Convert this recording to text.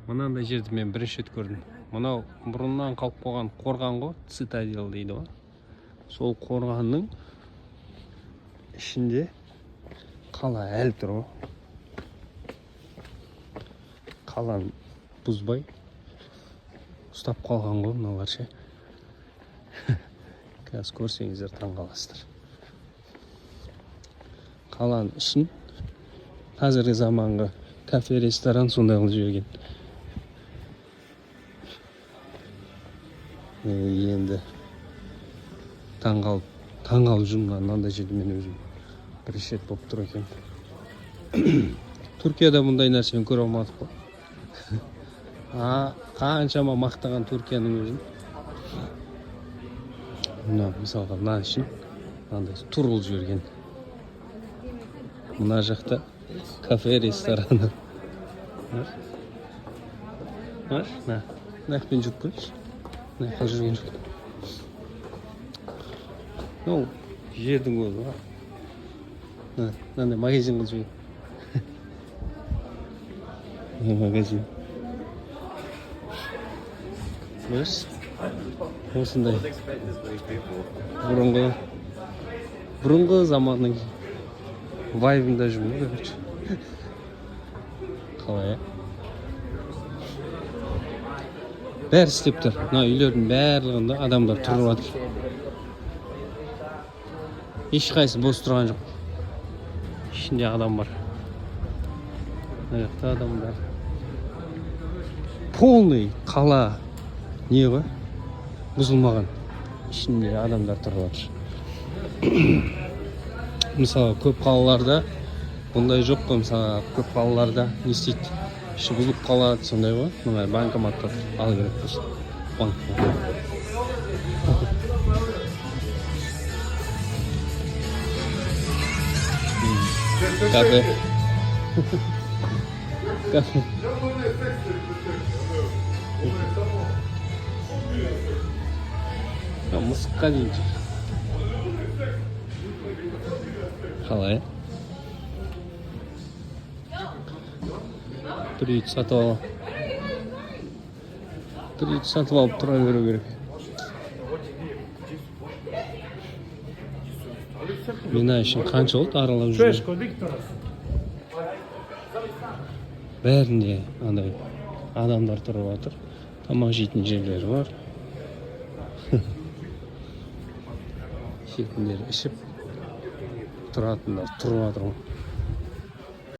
мынандай жерді мен бірінші рет көрдім. Мынау бұрыннан қалып қойған қорған ғой, цитадель дейді ғой. Сол қорғанның ішінде қала әлі тұр ғой. Қаланы бұзбай ұстап қалған ғой мыналар ше. Қазір көрсеңіздер таңғаласыздар. Қаланың ішін қазіргі заманғы кафе, ресторан сондай қылып жіберген. Енді таңғалып жүрмін, мынандай жерде мен өзім бірінші рет болып тұр екен. Түркияда бұндай нәрсені көре алмадық қой. Қаншама мақтаған Түркияның өзін. Мысалға мына үшін мынандай турыл жіберген. Мына жақта кафе, рестораны. Нақпен жүріп көрші. Наққа жүрген жоқ. Жердің өзі. Мынандай магазин қылып жүрген. Магазин. Көрші. Осындай. Бұрынғы заманның вайбында жүрмін, короче. Қалай, бәрі істеп тұр. Мына үйлердің барлығында адамдар тұрып жатыр. Ешқайсы бос тұрған жоқ. Ішінде адам бар. Мына жақта адамдар. Полный қала не ғой? Бұзылмаған. Ішінде адамдар тұрып жатыр. Мысалы, көп қалаларда бұндай жоқ қой. Мысалы, көп қалаларда не істейді? Іші бұзылып қалады, сондай ғой. Мына банкоматтар ал керек болсын. Банкомат. Кафе. Кафе. Мысыққа дейін жүр. Қалай? Бір үйді сатып алып тұра беру керек. Мен үшін қанша болды аралап жүрген. Бәрінде андай адамдар тұрып жатыр. Тамақ жейтін жерлері бар. Шетіндері ішіп тұратындар тұрып жатыр ғой.